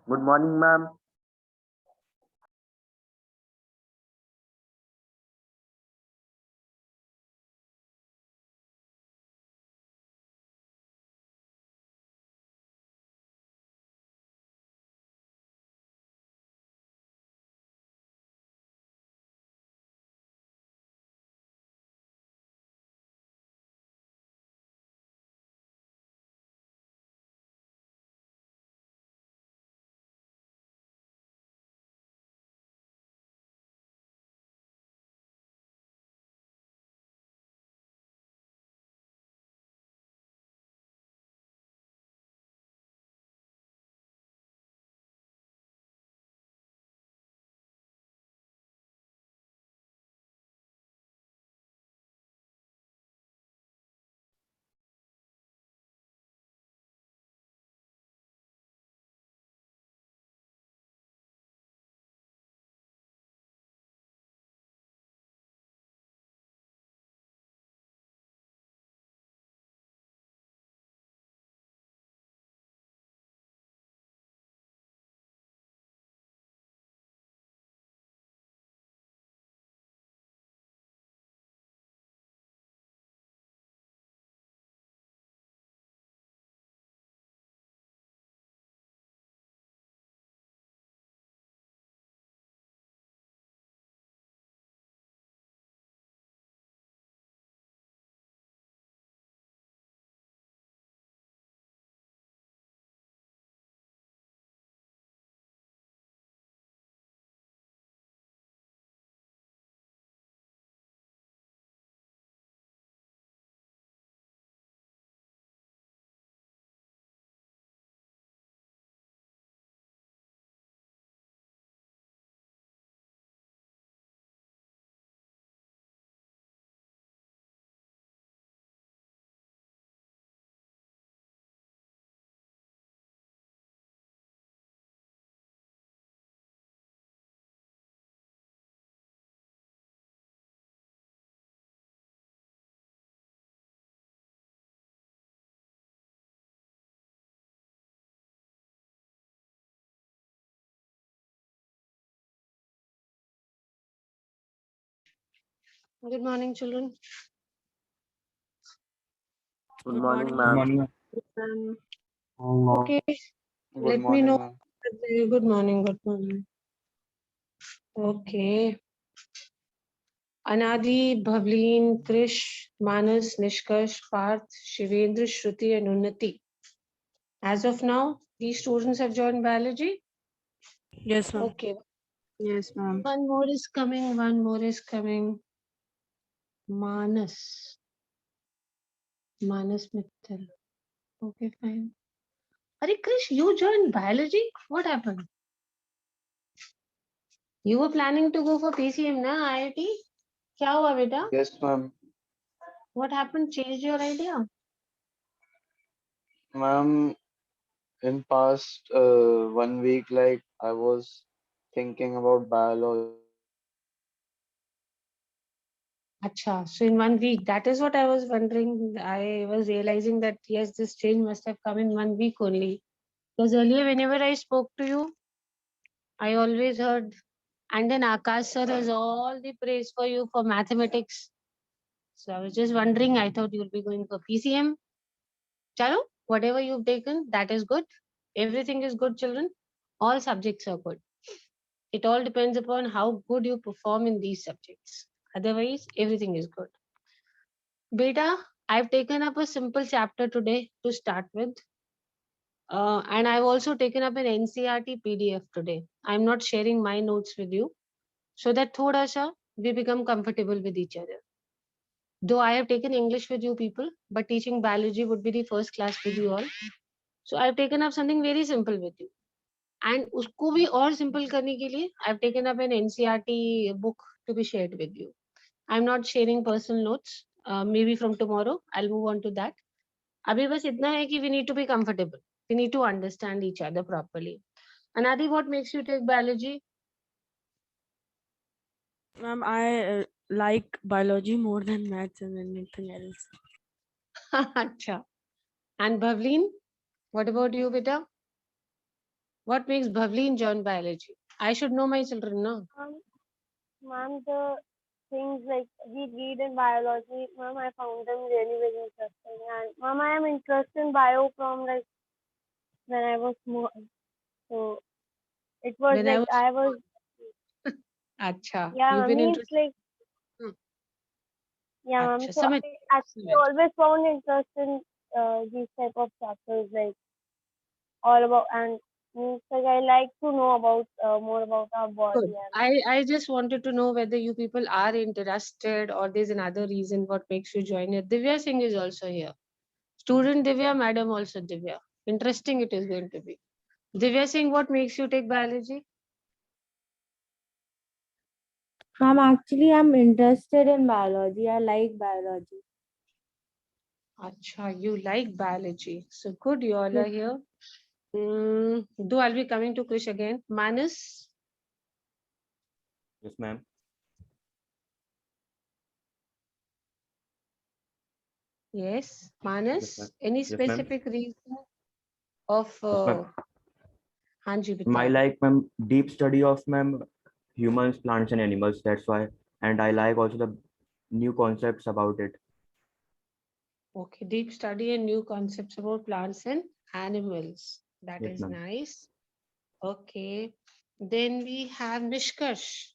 Good morning, ma'am. Good morning, children. Good morning, Good ma'am. morning, ma'am. Okay, Good let me morning, know. ma'am. Good morning, good morning. Okay. Anadi, Bhavleen, Krish, Manas, Nishkash, Parth, Shivendra, Shruti, and Unnati. As of now, these students have joined biology. Yes, ma'am. Okay. Yes, ma'am. One more is coming, one more is coming. Manas. Manas Mittal. Okay, fine. Are Krish, you joined biology? What happened? You were planning to go for PCM, na, IIT? क्या हुआ बेटा? Yes, ma'am. What happened? Changed your idea? Ma'am, in past 1 week, like I was thinking about biology. Acha, so in 1 week, that is what I was wondering. I was realizing that yes, this change must have come in 1 week only. Because earlier, whenever I spoke to you, I always heard, and then Akash sir has all the praise for you for mathematics. So I was just wondering, I thought you'll be going for PCM. Chalo, whatever you've taken, that is good. Everything is good, children. All subjects are good. It all depends upon how good you perform in these subjects. Otherwise, everything is good. Beta, I've taken up a simple chapter today to start with. And I've also taken up an NCRT PDF today. I'm not sharing my notes with you so that thoda sa we become comfortable with each other. Though I have taken English with you people, but teaching biology would be the first class with you all. So I've taken up something very simple with you. And उसको भी और simple करने के लिए I've taken up an NCRT book to be shared with you. I'm not sharing personal notes. Maybe from tomorrow I'll move on to that. अभी बस इतना है कि we need to be comfortable. We need to understand each other properly. Anadi, what makes you take biology? Ma'am, I like biology more than maths and anything else. Acha. And Bhavleen, what about you, beta? What makes Bhavleen join biology? I should know my children, no? Ma'am, the things like we read in biology, ma'am, I found them really very interesting. And ma'am, I am interested in bio from like when I was small. So it was When I like was I was, Acha, yeah, you've ma'am, been means interested. like, Hmm. yeah, ma'am. Acha, So samajh. I actually samajh. always found interest in these type of chapters, like all about, and means like I like to know about more about our body Good. and I just wanted to know whether you people are interested or there's another reason what makes you join it. Divya Singh is also here. Student Divya, madam also Divya. Interesting it is going to be. Divya Singh, what makes you take biology? Actually, I'm interested in biology. I like biology. Acha, you like biology. So good, you all are Yes. here. Though I'll be coming to Krish again. Manas, Yes, ma'am. yes. Manas, any Yes, ma'am. specific reason of Yes, ma'am. Hanji My Bitao? like, ma'am, deep study of, ma'am, humans, plants, and animals. That's why, and I like also the new concepts about it. Okay, deep study and new concepts about plants and animals. That Yes, is ma'am. nice. Okay. Then we have Nishkarsh.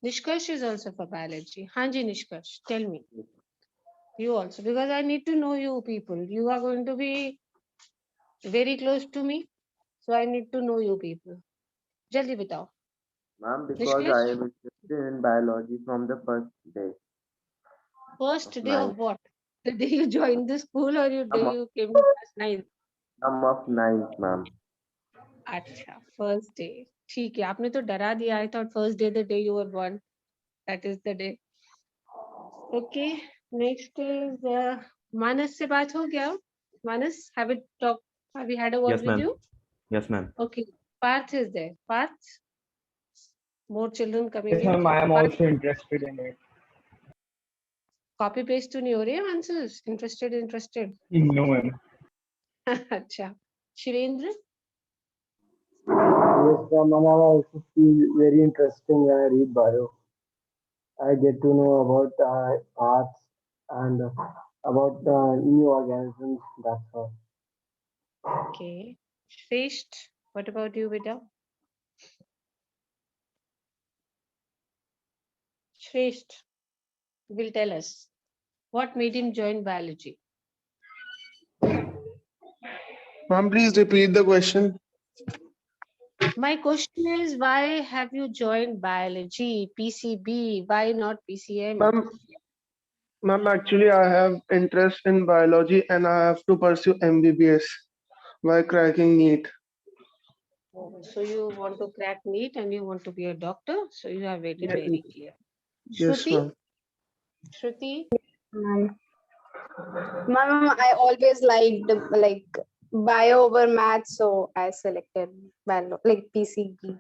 Nishkarsh is also for biology. Hanji Nishkarsh, tell me. You also, because I need to know you people. You are going to be very close to me. So I need to know you people. Jaldi bitao. Ma'am, because Nishkarsh, I am interested in biology from the first day first of day of ninth. what? The day you joined the school or you day Of, you came to class 9? of ninth, ma'am. अच्छा first day ठीक है आपने तो डरा दिया I thought first day the day you were born that is the day okay next is Manas से बात हो गया Manas have it talk have you had a word Yes, with ma'am. you Yes, ma'am. okay Parth is there Parth more children coming Yes, in ma'am. I am Parth also interested in it. copy paste to नहीं हो रही है answers interested No, ma'am. अच्छा Shirendra Yes, ma'am. I also feel very interesting when I read bio. I get to know about arts and about new organisms. That's all. okay Shresht what about you beta Shresht will tell us what made him join biology. Ma'am, please repeat the question. My question is, why have you joined biology, PCB? Why not PCM? Ma'am, actually, I have interest in biology and I have to pursue MBBS by cracking NEET. Oh, so you want to crack NEET and you want to be a doctor? So you have made it Yes, very clear. yes, Shruti? ma'am. Shruti? Ma'am, I always liked like bio over math, so I selected bio, like PCB.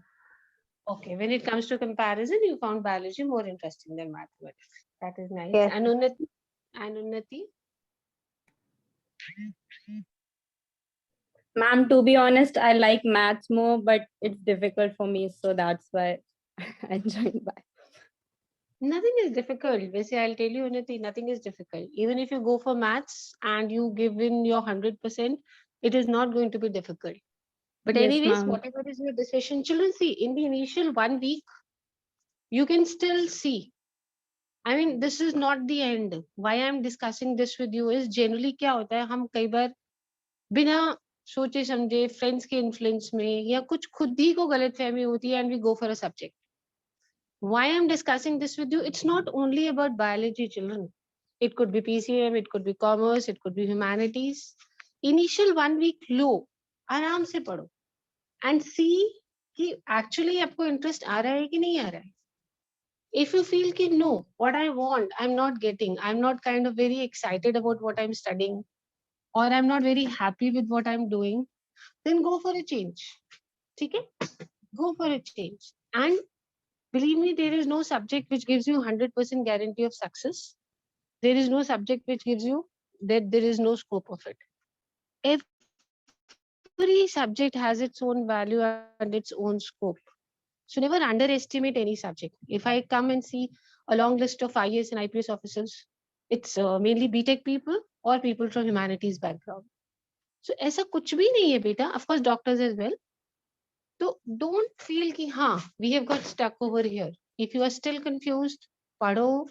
Okay, when it comes to comparison, you found biology more interesting than mathematics. That is nice. Yes. And Unnati? And Unnati? Ma'am, to be honest, I like maths more, but it's difficult for me, so that's why I joined bio. Nothing is difficult. Basically, I'll tell you, Unnati, nothing is difficult. Even if you go for maths and you give in your 100%, it is not going to be difficult. But Yes, anyways, ma'am. whatever is your decision, children, see, in the initial 1 week, you can still see. I mean, this is not the end. Why I'm discussing this with you is generally क्या होता है हम कई बार बिना सोचे समझे friends के influence में या कुछ खुद ही को गलतफहमी होती है and we go for a subject. Why I'm discussing this with you? It's not only about biology, children. It could be PCM, it could be commerce, it could be humanities. Initial 1 week लो आराम से पढ़ो and see कि actually आपको interest आ रहा है कि नहीं आ रहा है. If you feel कि no, what I want, I'm not getting, I'm not kind of very excited about what I'm studying, or I'm not very happy with what I'm doing, then go for a change. ठीक है? Go for a change. And believe me, there is no subject which gives you 100% guarantee of success. There is no subject which gives you that there is no scope of it. every subject has its own value and its own scope. So never underestimate any subject. If I come and see a long list of IAS and IPS officers, it's mainly BTech people or people from humanities background. So ऐसा कुछ भी नहीं है बेटा. Of course, doctors as well. So don't feel कि हाँ, we have got stuck over here. If you are still confused, पढ़ो,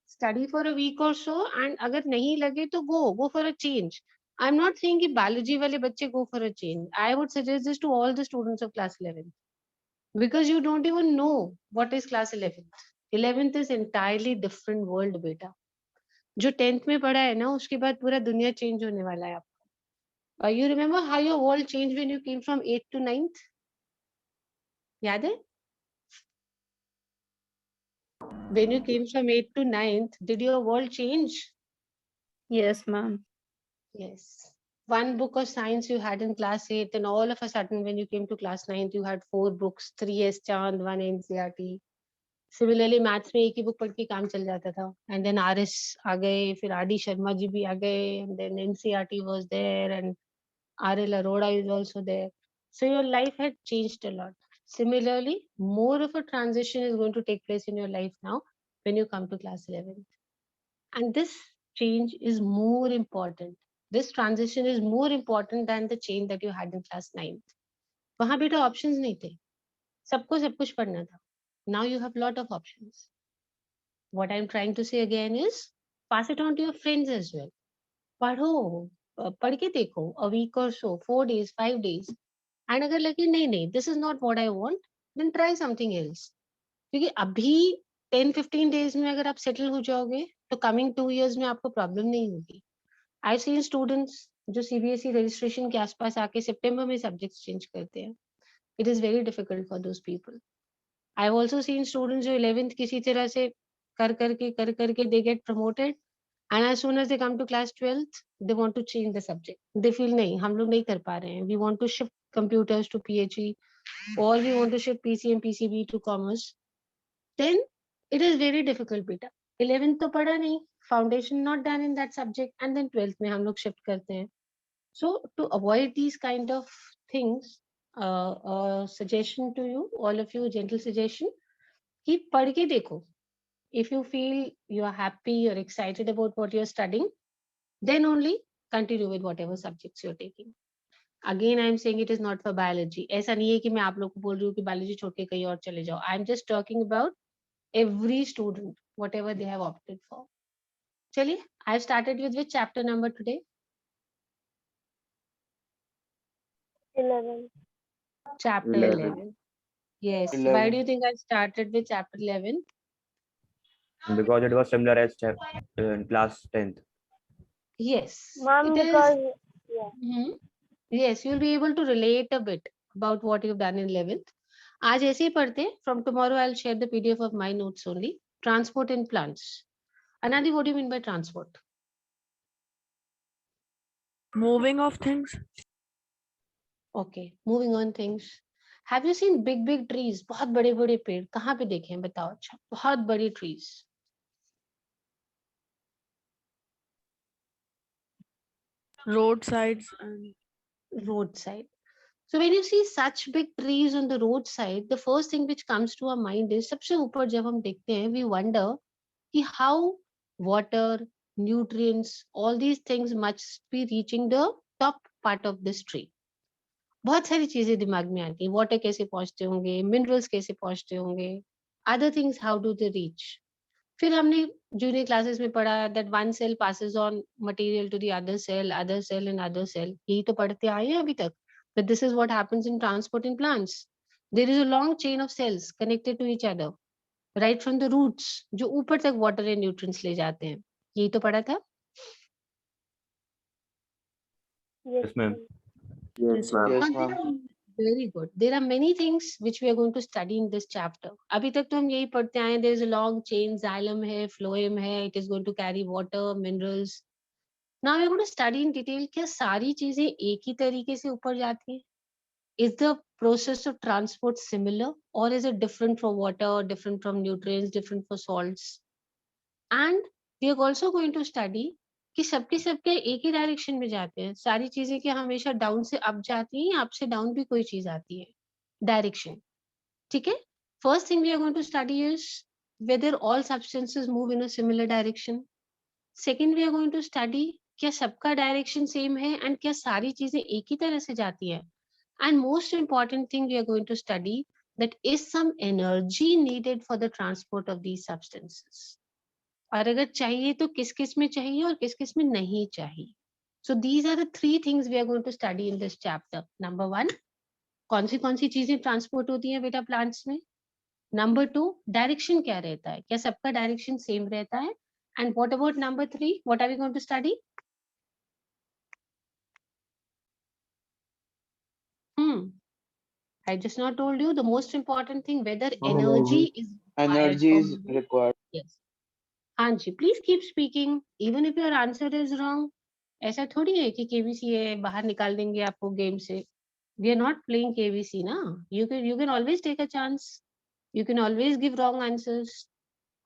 study for a week or so, and अगर नहीं लगे तो go for a change. I'm not saying कि biology वाले बच्चे go for a change. I would suggest this to all the students of class 11. Because you don't even know what is class 11th. 11th is entirely different world बेटा. जो 10th में पढ़ा है ना, उसके बाद पूरा दुनिया change होने वाला है आपका. You remember how your world changed when you came from 8th to 9th? याद है? When you came from 8th to 9th, did your world change? Yes, ma'am. Yes. One book of science you had in class 8, and all of a sudden, when you came to class 9th, you had 4 books, 3 S Chand, 1 NCERT. Similarly, maths में एक ही book पढ़ के काम चल जाता था. And then RS आ गए, फिर RD Sharma जी भी आ गए, and then NCERT was there, and RL Arora is also there. So your life had changed a lot. Similarly, more of a transition is going to take place in your life now when you come to class 11th. And this change is more important. This transition is more important than the change that you had in class 9th. वहाँ बेटा options नहीं थे. सबको सब कुछ पढ़ना था. Now you have lot of options. What I'm trying to say again is pass it on to your friends as well. पढ़ो, पढ़ के देखो, a week or so, 4 days, 5 days. And अगर लगे नहीं, this is not what I want, then try something else. क्योंकि अभी 10-15 days में अगर आप settle हो जाओगे, तो coming 2 years में आपको problem नहीं होगी. I've seen students जो CBSE registration के आसपास आके September में subjects change करते हैं. It is very difficult for those people. I've also seen students जो 11th किसी तरह से कर करके they get promoted, and as soon as they come to class 12th, they want to change the subject. They feel नहीं, हम लोग नहीं कर पा रहे हैं. We want to shift computers to PHE, or we want to shift PCM, PCB to commerce. Then it is very difficult बेटा. 11th तो पढ़ा नहीं, foundation not done in that subject, and then 12th में हम लोग shift करते हैं. So to avoid these kind of things, suggestion to you, all of you, gentle suggestion, कि पढ़ के देखो. If you feel you are happy, you're excited about what you're studying, then only continue with whatever subjects you're taking. Again, I'm saying it is not for biology. ऐसा नहीं है कि मैं आप लोग को बोल रही हूँ कि biology छोड़ के कहीं और चले जाओ. I'm just talking about every student, whatever they have opted for. चलिए, I've started with which chapter number today? 11. Chapter 11. 11. Yes. Why 11. do you think I started with chapter 11? Because it was similar as in class 10th. Yes. Ma'am, It is. because yeah. Mhm. Yes, you'll be able to relate a bit about what you've done in 11th. आज ऐसे ही पढ़ते हैं. From tomorrow, I'll share the PDF of my notes only. Transport and plants. Anadi, what do you mean by transport? Moving of things. Okay, moving on things. Have you seen big trees? बहुत बड़े बड़े पेड़. कहाँ पे देखे हैं बताओ. अच्छा, बहुत बड़ी trees. Roadsides and Roadside. So when you see such big trees on the roadside, the first thing which comes to our mind is सबसे ऊपर जब हम देखते हैं, we wonder कि how water, nutrients, all these things must be reaching the top part of this tree. बहुत सारी चीजें दिमाग में आती हैं. Water कैसे पहुंचते होंगे, minerals कैसे पहुंचते होंगे, other things how do they reach. फिर हमने जूनियर क्लासेस में पढ़ा that one cell passes on material to the other cell and other cell. यही तो पढ़ते आए हैं अभी तक. But this is what happens in transport in plants. There is a long chain of cells connected to each other, right from the roots, जो ऊपर तक water and nutrients ले जाते हैं. यही तो पढ़ा था. Yes, ma'am. Yes, ma'am. Yes, Now, ma'am. very good. There are many things which we are going to study in this chapter. अभी तक तो हम यही पढ़ते आए हैं. There is a long chain, xylem है, phloem है. It is going to carry water, minerals. Now we're going to study in detail क्या सारी चीजें एक ही तरीके से ऊपर जाती हैं? Is the process of transport similar, or is it different for water, different from nutrients, different for salts? And we are also going to study कि सबके सबके एक ही डायरेक्शन में जाते हैं? सारी चीजें क्या हमेशा डाउन से अप जाती हैं या अप से डाउन भी कोई चीज आती है? डायरेक्शन, ठीक है? First thing we are going to study is whether all substances move in a similar direction. Second, we are going to study क्या सबका डायरेक्शन सेम है एंड क्या सारी चीजें एक ही तरह से जाती है? And most important thing we are going to study that is some energy needed for the transport of these substances. और अगर चाहिए तो किस किस में चाहिए और किस किस में नहीं चाहिए. So these are the three things we are going to study in this chapter. Number one, कौन सी चीजें ट्रांसपोर्ट होती हैं बेटा प्लांट्स में? नंबर टू, डायरेक्शन क्या रहता है? क्या सबका डायरेक्शन सेम रहता है? And what about number three, what are we going to study? I just now told you the most important thing, whether energy is required Energy for is moving. required. Yes. हाँ जी, please keep speaking even if your answer is wrong. ऐसा थोड़ी है कि KVC बाहर निकाल देंगे आपको game से. We are not playing KVC ना. You can always take a chance. You can always give wrong answers.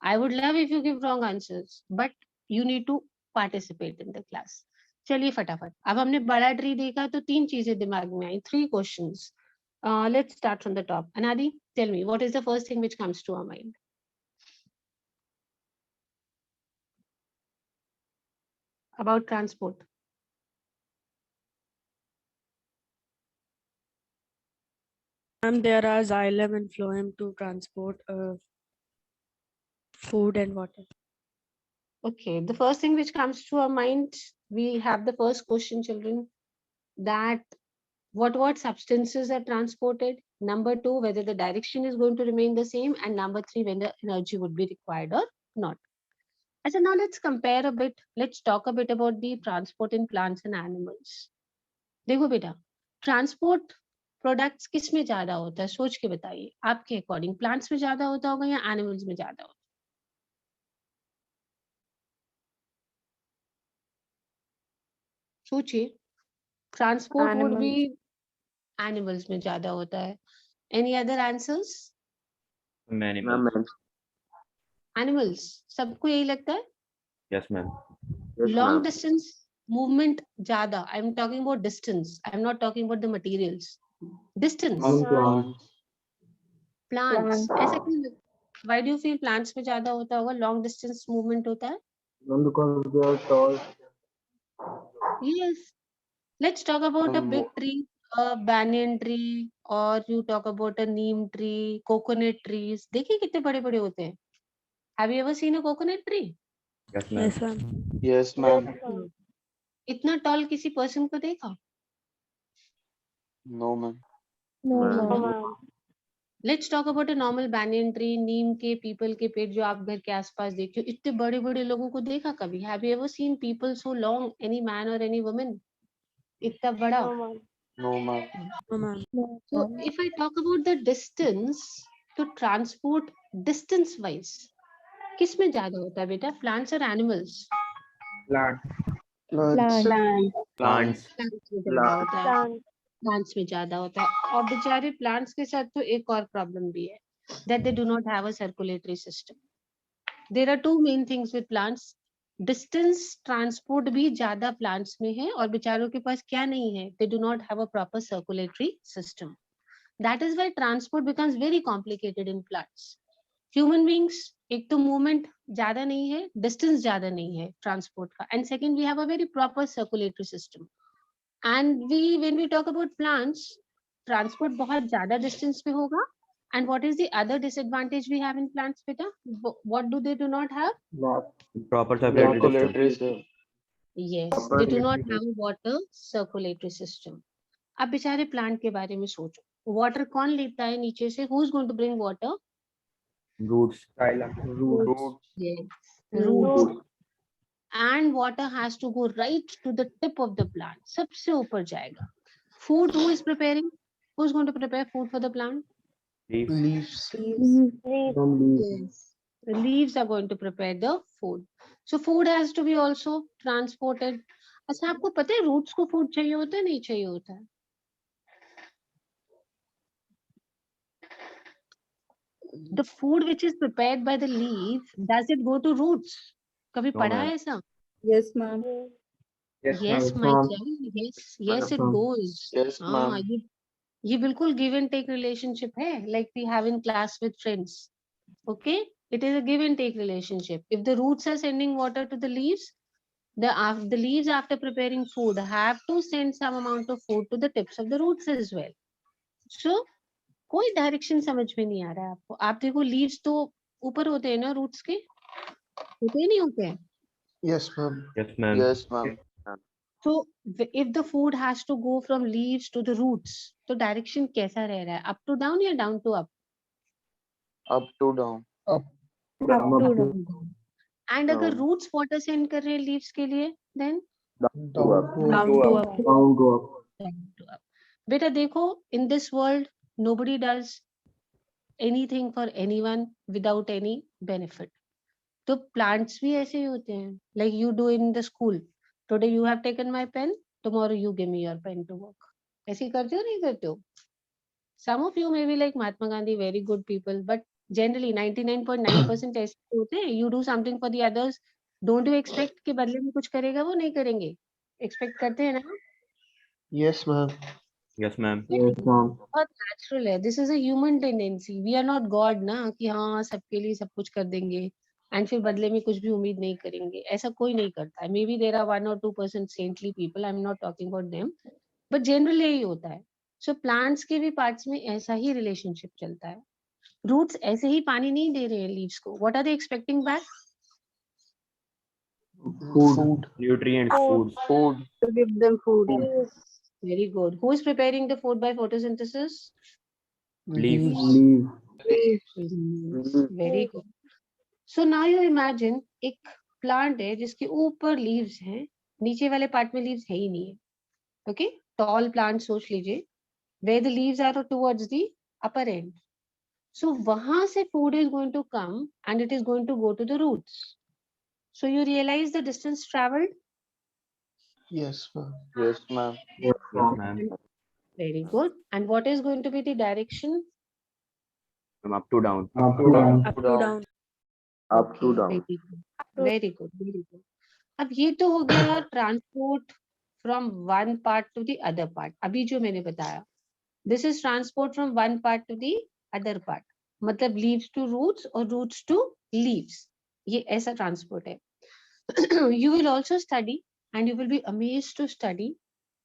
I would love if you give wrong answers, but you need to participate in the class. चलिए फटाफट. अब हमने बड़ा tree देखा तो तीन चीजें दिमाग में आई. 3 questions. Let's start from the top. Anadi, tell me, what is the first thing which comes to our mind? About transport. There are xylem and phloem to transport food and water. Okay, the first thing which comes to our mind, we have the first question, children, that what substances are transported. Number two, whether the direction is going to remain the same, and number three, when the energy would be required or not. So now let's compare a bit. Let's talk a bit about the transport in plants and animals. देखो बेटा, transport products किस में ज्यादा होता है? सोच के बताइए. आपके अकॉर्डिंग प्लांट्स में ज्यादा होता होगा या एनिमल्स में ज्यादा होता? सोचिए. ट्रांसपोर्ट वुड बी एनिमल्स में ज्यादा होता है. Any other answers? Ma'am. Animals. सबको यही लगता है? Yes, ma'am. Long distance movement ज्यादा. I am talking about distance. I am not talking about the materials. Distance. Plants. ऐसा क्यों? Why do you feel plants में ज्यादा होता होगा? लॉन्ग डिस्टेंस मूवमेंट होता है? Because they are tall. Yes. Let's talk about a big tree, a banyan tree, or you talk about a neem tree, coconut trees. देखिए कितने बड़े बड़े होते हैं. Have you ever seen a coconut tree? Yes, ma'am. Yes, ma'am. Yes, ma'am. इतना tall किसी person को देखा? No, ma'am. No, No, ma'am. Let's talk about a normal banyan tree, नीम के, पीपल के पेड़ जो आप घर के आसपास देखते हो. इतने बड़े बड़े लोगों को देखा कभी? Have you ever seen people so long? Any man or any woman? इतना बड़ा? No, ma'am. No, ma'am. No, ma'am. So if I talk about the distance to transport distance wise, किस में ज्यादा होता है बेटा? प्लांट्स और एनिमल्स? Plants. plants. प्लांट्स में ज्यादा होता है. Plant. प्लांट्स में ज्यादा होता है. और बेचारे प्लांट्स के साथ तो एक और प्रॉब्लम भी है, that they do not have a circulatory system. There are two main things with plants. Distance transport भी ज्यादा प्लांट्स में है और बेचारों के पास क्या नहीं है? They do not have a proper circulatory system. That is why transport becomes very complicated in plants. Human beings, एक तो मूवमेंट ज्यादा नहीं है, डिस्टेंस ज्यादा नहीं है ट्रांसपोर्ट का, and second we have a very proper circulatory system. And when we talk about plants, transport बहुत ज्यादा डिस्टेंस पे होगा. And what is the other disadvantage we have in plants, beta? What do they do not have? Proper circulatory system. Circulatory system. Yes, they do not have a water circulatory system. अब बेचारे plant के बारे में सोचो. Water कौन लेता है नीचे से? Who is going to bring water? Roots. Roots. Yes, roots. And water has to go right to the tip of the plant. सबसे ऊपर जाएगा. Food, who is preparing? Who is going to prepare food for the plant? Leaves. Yes. The leaves are going to prepare the food. So food has to be also transported. अच्छा, आपको पता है roots को food चाहिए होता है, नहीं चाहिए होता है? The food which is prepared by the leaf, does it go to roots? कभी No, पढ़ा ma'am. है ऐसा? Yes, ma'am. Yes, Yes, ma'am. my ma'am. child. Yes, it ma'am. goes. Yes, हाँ, ma'am. ये बिल्कुल give and take relationship है, like we have in class with friends. Okay, it is a give and take relationship. If the roots are sending water to the leaves, the leaves after preparing food have to send some amount of food to the tips of the roots as well. So कोई direction समझ में नहीं आ रहा है आपको. आप देखो leaves तो ऊपर होते हैं ना रूट्स के, होते ही नहीं होते हैं. Yes, ma'am. Yes, ma'am. Yes, ma'am. So if the food has to go from leaves to the roots, तो डायरेक्शन कैसा रह रहा है, अप टू डाउन या down to up? Up to down. Up to down. And अगर Down. Roots water send कर रहे हैं लीव्स के लिए, then Down Down to to up. up. Down to up. बेटा देखो, in this world nobody does anything for anyone without any benefit. तो plants भी ऐसे ही होते हैं, like you do in the school. Today you have taken my pen, tomorroं you give me your pen to work. ऐसे ही करते हो नहीं करते हो? Some of you may be like Mahatma Gandhi, very good people, but generally 99.9% ऐसे होते हैं. You do something for the others, don't you expect कि बदले में कुछ करेगा वो? नहीं करेंगे. Expect करते हैं ना? Yes, ma'am. Yes, ma'am. Yes, ma'am. बहुत natural है. This is a human tendency. We are not God ना कि हाँ सबके लिए सब कुछ कर देंगे and फिर बदले में कुछ भी उम्मीद नहीं करेंगे. ऐसा कोई नहीं करता है. Maybe there are 1 or 2% saintly people. I'm not talking about them. But generally यही होता है. So plants के भी parts में ऐसा ही relationship चलता है. Roots ऐसे ही पानी नहीं दे रहे हैं leaves को. What are they expecting back? Food. Nutrients, Food. foods. Food. To give them food. Very good. Who is preparing the food by photosynthesis? Leaves. Leave. Very good. So now you imagine एक plant है जिसके ऊपर leaves हैं, नीचे वाले part में leaves है ही नहीं है. Okay? Tall plant सोच लीजिए, where the leaves are towards the upper end. So वहां से food is going to come and it is going to go to the roots. So you realize the distance traveled? Yes, ma'am. Yes, ma'am. Yes, Yes, ma'am. ma'am. Very good. And what is going to be the direction? From up to down. Up to down. Up to down. Up to down. Very good. Very good. Very good. अब ये तो हो गया transport from one part to the other part. अभी जो मैंने बताया, this is transport from one part to the other part. मतलब leaves to roots और roots to leaves. ये ऐसा transport है. You will also study and you will be amazed to study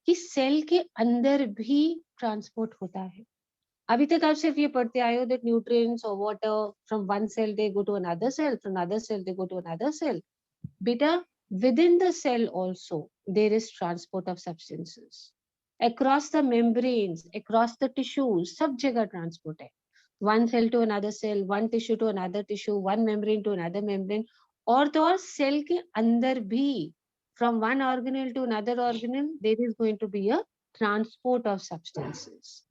कि सेल के अंदर भी ट्रांसपोर्ट होता है. अभी तक आप सिर्फ ये पढ़ते आए हो that nutrients or water from one cell they go to another cell, from another cell they go to another cell. Beta, within the cell also there is transport of substances across the membranes, across the tissues, सब जगह transport है. One cell to another cell, one tissue to another tissue, one membrane to another membrane. और तो और cell के अंदर भी from one organelle to another organelle there is going to be a transport of substances.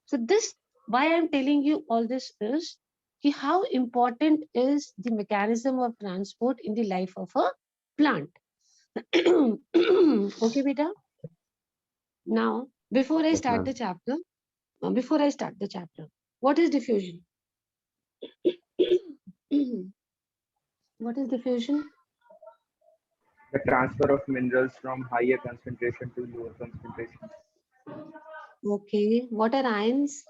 So this, why I'm telling you all this is कि how important is the mechanism of transport in the life of a plant. Okay, beta. Now, before I Yes, start ma'am. the chapter, what is diffusion? What is diffusion? The transfer of minerals from higher concentration to lower concentration. Okay, what are ions?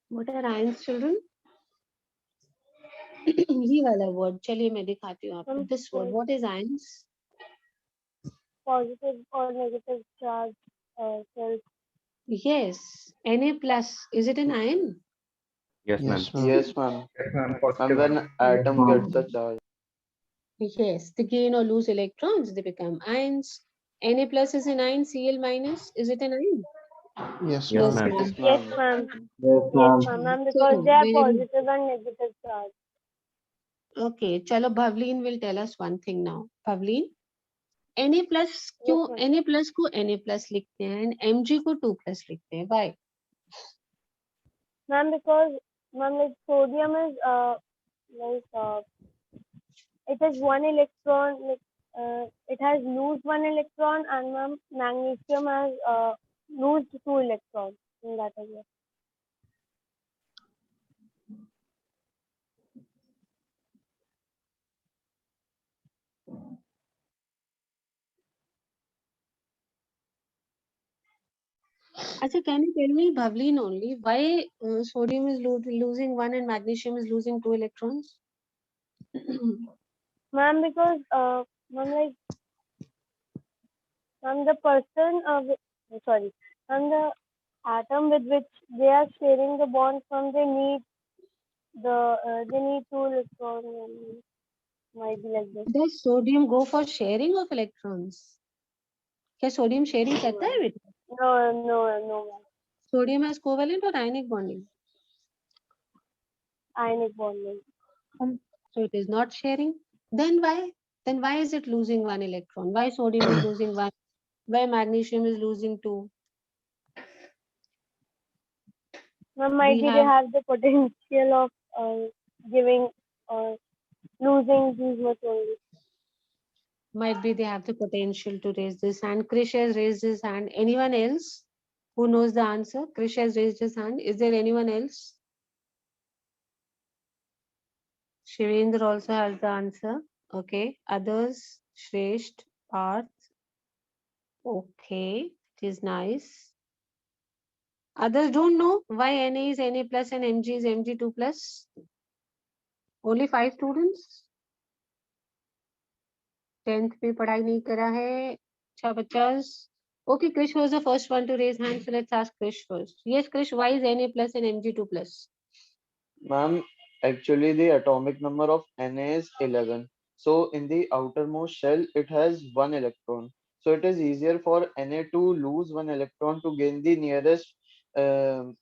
What are ions, children? ये वाला word, चलिए मैं दिखाती हूँ आपको. This word, what is ions? Positive or negative charge cells. Yes, Na plus. Is it an ion? Yes, ma'am. Yes, ma'am. Yes, ma'am. Yes, ma'am. And Positive. when atom gets a charge. Yes, they gain or lose electrons, they become ions. Na plus is an ion, Cl minus, is it an ion? Yes, Yes, ma'am. ma'am. Yes, Yes, ma'am. ma'am. Yes, Yes, ma'am. ma'am, because Chalo, they are very good. positive and negative charge. Okay, chalo, Bhavleen will tell us one thing now. Bhavleen, Na plus क्यों Yes, Na plus को Na plus लिखते हैं and Mg को 2 plus लिखते हैं? Why? ma'am, because ma'am, like sodium is it has one electron, it has loose one electron, and ma'am, magnesium has loose 2 electrons in that as well. Acha, can you tell me, Bhavleen, only why sodium is losing 1 and magnesium is losing 2 electrons? Ma'am, because ma'am, like ma'am, the person sorry, ma'am, the atom with which they are sharing the bond from, they need 2 electrons. Might be like this. Does sodium go for sharing of electrons? क्या sodium sharing करता है बेटा? No, ma'am. Sodium has covalent or ionic bonding? Ionic bonding. So it is not sharing. Then why? Then why is it losing 1 electron? Why sodium is losing 1? Why magnesium is losing 2? Ma'am, might We be they have have the potential of giving or losing these much only. might be they have the potential to raise this hand. Krish has raised his hand. Anyone else who knows the answer? Krish has raised his hand. Is there anyone else? Shivendra also has the answer. Okay. Others? Shresht, Parth. Okay. It is nice. Others don't know why Na is Na plus and Mg is Mg2 plus. Only 5 students. 10th में पढ़ाई नहीं करा है. अच्छा बच्चास. Okay, Krish was the first one to raise hand, so let's ask Krish first. Yes, Krish, why is Na plus and Mg2 plus? Ma'am, actually the atomic number of Na is 11. So in the outermost shell, it has 1 electron. So it is easier for Na to lose 1 electron to gain the nearest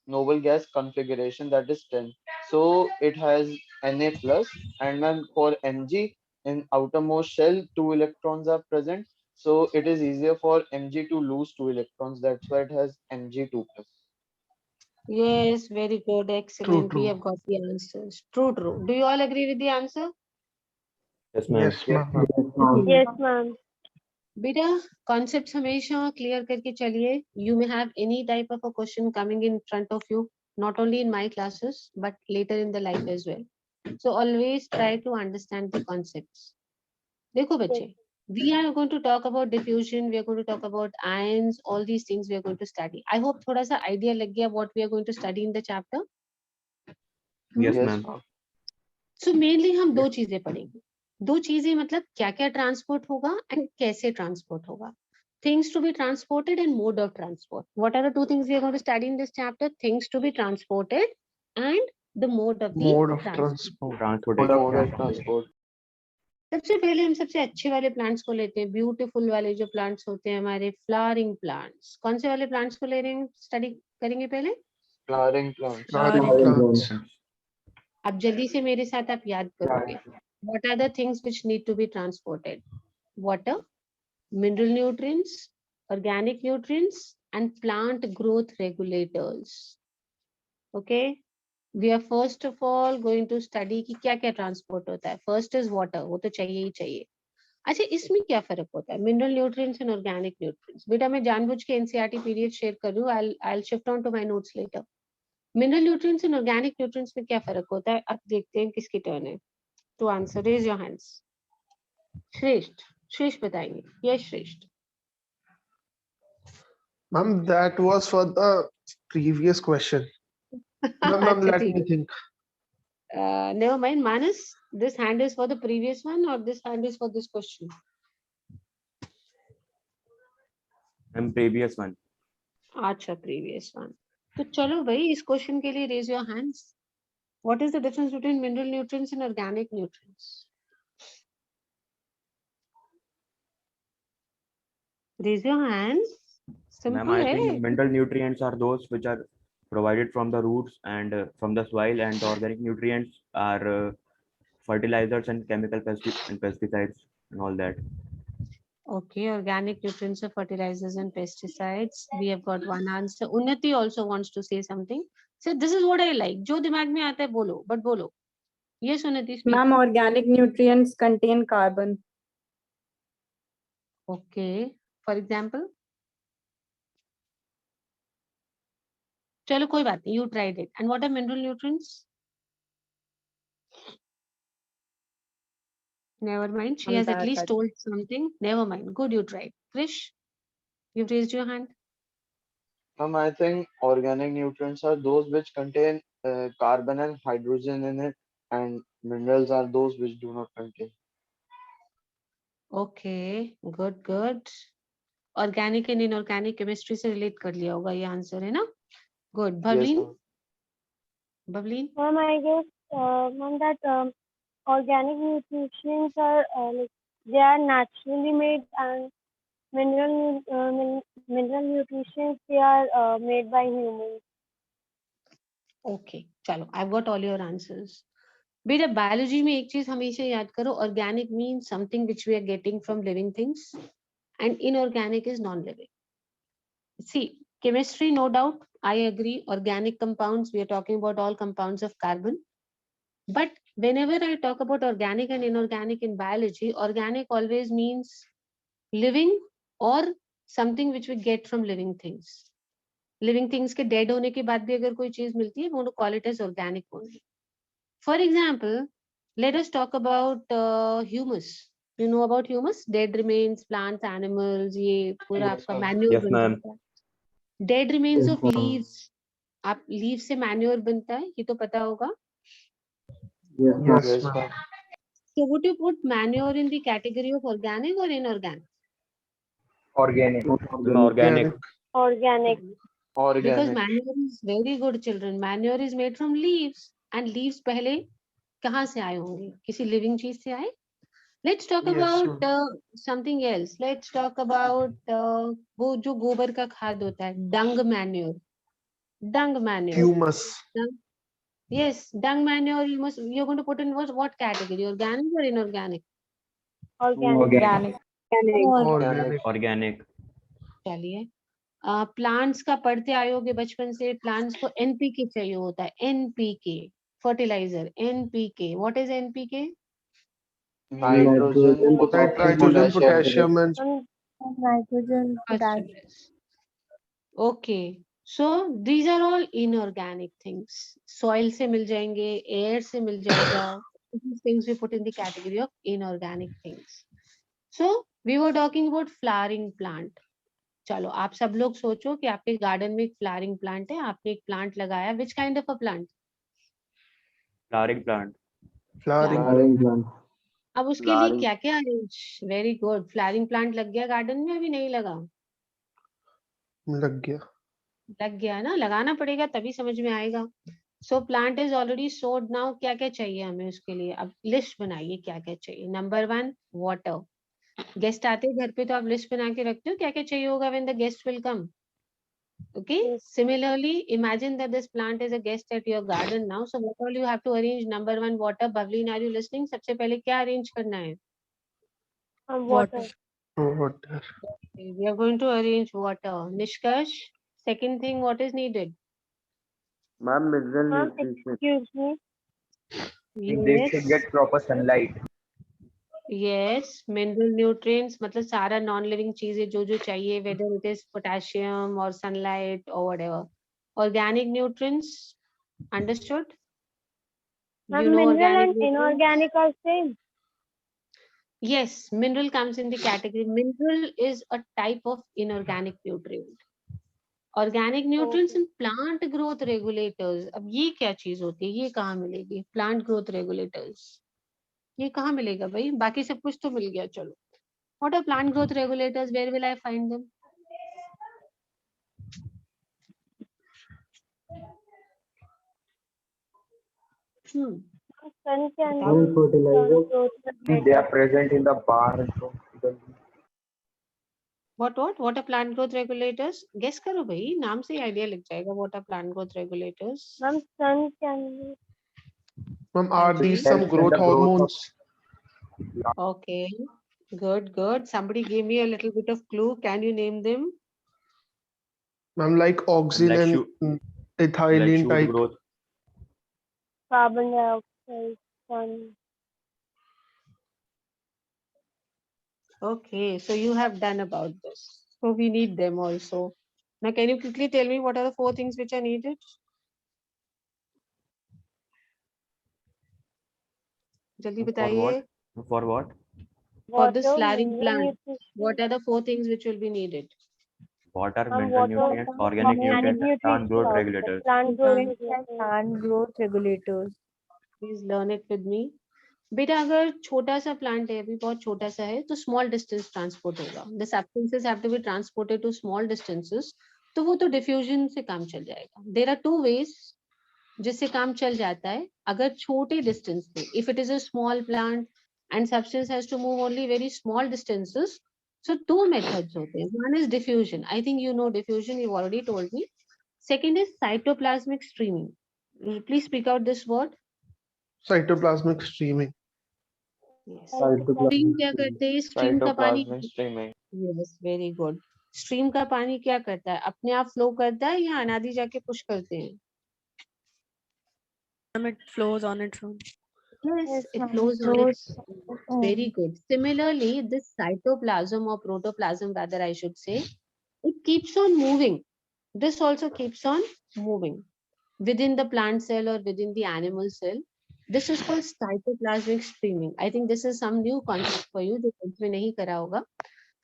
noble gas configuration, that is 10. So it has Na plus, and then for Mg in outermost shell 2 electrons are present. So it is easier for Mg to lose 2 electrons. That's why it has Mg2 plus. Yes, very good, excellent. We True. have got the answers. True, true. Do you all agree with the answer? Yes, ma'am. Yes, ma'am. Yes, ma'am. बेटा concepts हमेशा clear करके चलिए. You may have any type of a question coming in front of you, not only in my classes but later in the life as well. So always try to understand the concepts. देखो बच्चे, we are going to talk about diffusion, we are going to talk about ions, all these things we are going to study. I hope थोड़ा सा idea लग गया what we are going to study in the chapter. Yes, Yes, ma'am. ma'am. So mainly हम दो चीजें पढ़ेंगे. दो चीजें मतलब क्या क्या ट्रांसपोर्ट होगा एंड कैसे ट्रांसपोर्ट होगा. Things to be transported and mode of transport. What are the two things we are going to study in this chapter? Things to be transported and the mode of the Mode of transport. transport. Mode Transportation. of transport. सबसे पहले हम सबसे अच्छे वाले plants को लेते हैं. Beautiful वाले जो प्लांट्स होते हैं हमारे फ्लावरिंग प्लांट्स. कौन से वाले प्लांट्स को ले रहे हैं, स्टडी करेंगे पहले. Flowering plants. Flowering plants. अब जल्दी से मेरे साथ आप याद करोगे. What are the things which need to be transported? Water, mineral nutrients, organic nutrients, and plant growth regulators. Okay, we are first of all going to study कि क्या क्या transport होता है. First is water, वो तो चाहिए ही चाहिए. अच्छा, इसमें क्या फर्क होता है? Mineral nutrients and organic nutrients. बेटा मैं जानबूझ के एनसीईआरटी पीडीएफ शेयर कर रही हूँ. I'll shift on to my notes later. Mineral nutrients and organic nutrients में क्या फर्क होता है? अब देखते हैं किसकी टर्न है to answer. Raise your hands. Shreshth. Shreshth बताएंगे. यस श्रेष्ठ. Ma'am, that was for the previous question. Ma'am, अच्छा let ठीक me है. think. Never mind. Manas, this hand is for the previous one or this hand is for this question? And previous one. अच्छा, previous one. तो चलो भाई इस question के लिए raise your hands. What is the difference between mineral nutrients and organic nutrients? Raise your hands. Ma'am, Simple I है. think mineral nutrients are those which are provided from the roots and from the soil, and the organic nutrients are fertilizers and chemical pesticides and all that. Okay, organic nutrients are fertilizers and pesticides. We have got one answer. Unnati also wants to say something. So this is what I like. जो दिमाग में आता है बोलो, but बोलो. Yes, Unnati, speak. Ma'am, organic nutrients contain carbon. Okay. For example? चलो कोई बात नहीं. You tried it. And what are mineral nutrients? Never mind. She I'm has at bad least at told something. Never mind. Good, you tried. Krish, you've raised your hand. I think organic nutrients are those which contain carbon and hydrogen in it, and minerals are those which do not contain. Okay, good, good. Organic and inorganic chemistry से relate कर लिया होगा ये answer है ना? Good. Yes, Bhavleen? ma'am. Bhavleen? Ma'am, I guess, ma'am, that organic nutrients are like they are naturally made, and mineral nutrients they are made by humans. Okay, चलो, I've got all your answers. बेटा biology में एक चीज हमेशा याद करो, organic means something which we are getting from living things and inorganic is non living. See, chemistry, no doubt, I agree. Organic compounds, we are talking about all compounds of carbon. But whenever I talk about organic and inorganic in biology, organic always means living or something which we get from living things. Living things के dead होने के बाद भी अगर कोई चीज मिलती है, we want to call it as organic only. For example, let us talk about humus. You know about humus? Dead remains, plants, animals, ये पूरा Yes, आपका ma'am. manure Yes, बन ma'am. जाता है. Dead remains Yes, of ma'am. leaves. आप leaf से manure बनता है, ये तो पता होगा. Yes, ma'am. Yes, Yes, ma'am. ma'am. So would you put manure in the category of organic or inorganic? Organic. Organic. Organic. Because Organic. manure is very good, children. Manure is made from leaves, and leaves पहले कहाँ से आए होंगे? किसी living चीज से आए? Let's talk Yes, about ma'am. something else. Let's talk about वो जो गोबर का खाद होता है, dung manure. Dung manure. Humus. Dung- Yes, dung manure. You're going to put in what category? Organic or inorganic? Organic. Organic. Organic. चलिए. Plants का पढ़ते आए होगे बचपन से. प्लांट्स को एनपीके चाहिए होता है. NPK fertiliser. NPK. What is NPK? Nitrogen, Nitrogen, Nitrogen, potassium. potassium, and Nitrogen, potassium. Phosphorus. Okay, so these are all inorganic things. Soil से मिल जाएंगे, air से मिल जाएगा. These things we put in the category of inorganic things. So we were talking about flowering plant. चलो आप सब लोग सोचो कि आपके गार्डन में एक फ्लावरिंग प्लांट है. आपने एक प्लांट लगाया. Which kind of a plant? Flowering plant. flowering. flowering plant. अब उसके लिए क्या क्या arrange? Very good. Flowering plant लग गया गार्डन में? अभी नहीं लगा? लग गया. लग गया ना. लगाना पड़ेगा तभी समझ में आएगा. सो प्लांट इज ऑलरेडी सोड. नाउ क्या क्या चाहिए हमें उसके लिए? अब लिस्ट बनाइए क्या क्या चाहिए. Number 1, water. गेस्ट आते हैं घर पे तो आप लिस्ट बना के रखते हो क्या क्या चाहिए होगा when the guest will come. Okay. Similarly, imagine that this plant is a guest at your garden now. So what all you have to arrange? Number 1, water. Bhavleen, are you listening? सबसे पहले क्या arrange करना है? Water. Water. We are going to arrange water. Nishkash, second thing, what is needed? Ma'am, mineral Ma'am, nutrition. excuse me. They should Yes. get proper sunlight. Yes. Mineral nutrients मतलब सारा non living चीजें जो जो चाहिए, whether it is potassium or sunlight or whatever. Organic nutrients, understood? Ma'am, You know mineral organic and nutrients? inorganic are same. Yes, mineral comes in the category. Mineral is a type of inorganic nutrient. Organic nutrients and plant growth regulators. अब ये क्या चीज होती है? ये कहाँ मिलेगी? Plant growth regulators. ये कहाँ मिलेगा भाई? बाकी सब कुछ तो मिल गया. चलो. What are plant growth regulators? Where will I find them? Sun can Soil fertilizer. They are present in the barn. What are plant growth regulators? Guess करो भाई. नाम से ही idea लग जाएगा. What are plant growth regulators? Ma'am, sun can Ma'am, are these some Helps in growth the growth of- hormones? Okay. Good. Somebody give me a little bit of clue. Can you name them? Ma'am, like auxin Like and shoot, ethylene shoot type. growth. carbon dioxide, sun. Okay, so you have done about this. So we need them also. Now, can you quickly tell me what are the 4 things which are needed? Jaldi For bataiye. what? For what? For this Water, flowering mineral plant, nutrition. what are the 4 things which will be needed? What are Ma'am, mineral water, nutrients, organic nutrients, and plant growth regulators? plant growth Plant growth regulators. Please learn it with me. बेटा अगर छोटा सा plant है, अभी बहुत छोटा सा है, तो स्मॉल डिस्टेंस ट्रांसपोर्ट होगा. The substances have to be transported to small distances, तो वो तो डिफ्यूजन से काम चल जाएगा. देयर आर टू वेज जिससे काम चल जाता है अगर छोटे डिस्टेंस पे. If it is a small plant and substance has to move only very small distances, so two methods होते हैं. One is diffusion. I think you know diffusion, you've already told me. Second is cytoplasmic streaming. Please speak out this word. Cytoplasmic streaming. Yes. Stream क्या करते हैं? Stream का पानी. Cytoplasmic streaming. Yes, very good. Stream का पानी क्या करता है? अपने आप फ्लो करता है या अनादि जाके पुश करते हैं? It flows on its own. Yes, it flows on its own. Very good. Similarly, this cytoplasm or protoplasm, rather I should say, it keeps on moving. This also keeps on moving within the plant cell or within the animal cell. This is called cytoplasmic streaming. I think this is some new concept for you जो कुछ में नहीं करा होगा.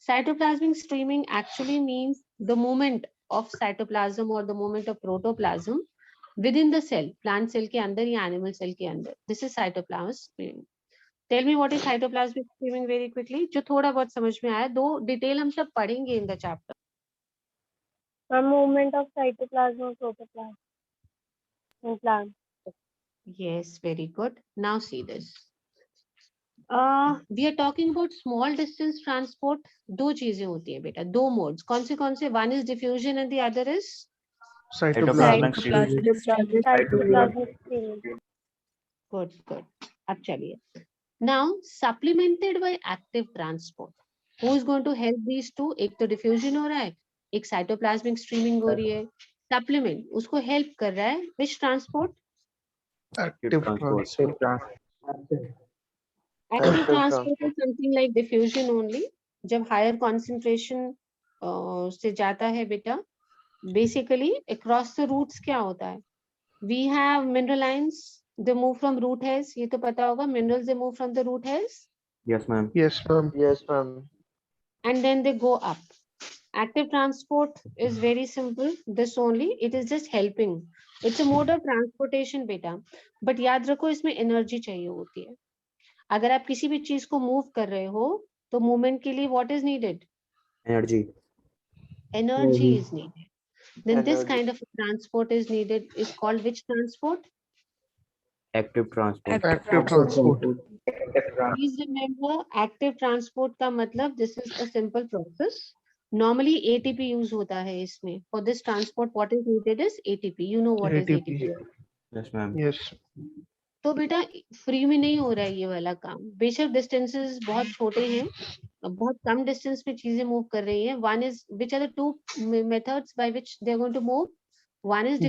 Cytoplasmic streaming actually means the movement of cytoplasm or the movement of protoplasm within the cell, plant cell के अंदर या animal cell के अंदर. This is cytoplasmic streaming. Tell me what is cytoplasmic streaming very quickly. जो थोड़ा बहुत समझ में आया, दो डिटेल हम सब पढ़ेंगे in the chapter. A movement of cytoplasm or protoplasm in plant. Yes, very good. Now see this. We are talking about small distance transport. दो चीजें होती हैं बेटा, दो modes. कौन से? One is diffusion and the other is Cytoplasmic streaming. Cytoplasmic streaming. good. अब चलिए. Now supplemented by active transport. Who is going to help these two? एक तो diffusion हो रहा है, एक cytoplasmic streaming हो रही है. Supplement उसको help कर रहा है. Which transport? Active transport. Active transport is something like diffusion only. जब higher concentration से जाता है बेटा, basically across the roots क्या होता है? We have mineral lines, they move from root hairs. ये तो पता होगा, minerals they move from the root hairs. Yes, ma'am. Yes, ma'am. Yes, ma'am. And then they go up. Active transport is very simple. This only, it is just helping. It's a mode of transportation बेटा. But याद रखो इसमें energy चाहिए होती है. अगर आप किसी भी चीज को मूव कर रहे हो तो मूवमेंट के लिए what is needed? Energy. Energy is needed. Then this Energy. kind of transport is needed, is called which transport? Active transport. Active transport. Please remember, active transport का मतलब this is a simple process. Normally ATP use होता है इसमें. For this transport, what is needed is ATP. You know what is ATP. ATP? Yes, ma'am. Yes. तो बेटा free में नहीं हो रहा है ये वाला काम. बेशक डिस्टेंसेस बहुत छोटे हैं, बहुत कम डिस्टेंस पे चीजें मूव कर रही हैं. One is, which are the two methods by which they are going to move? One is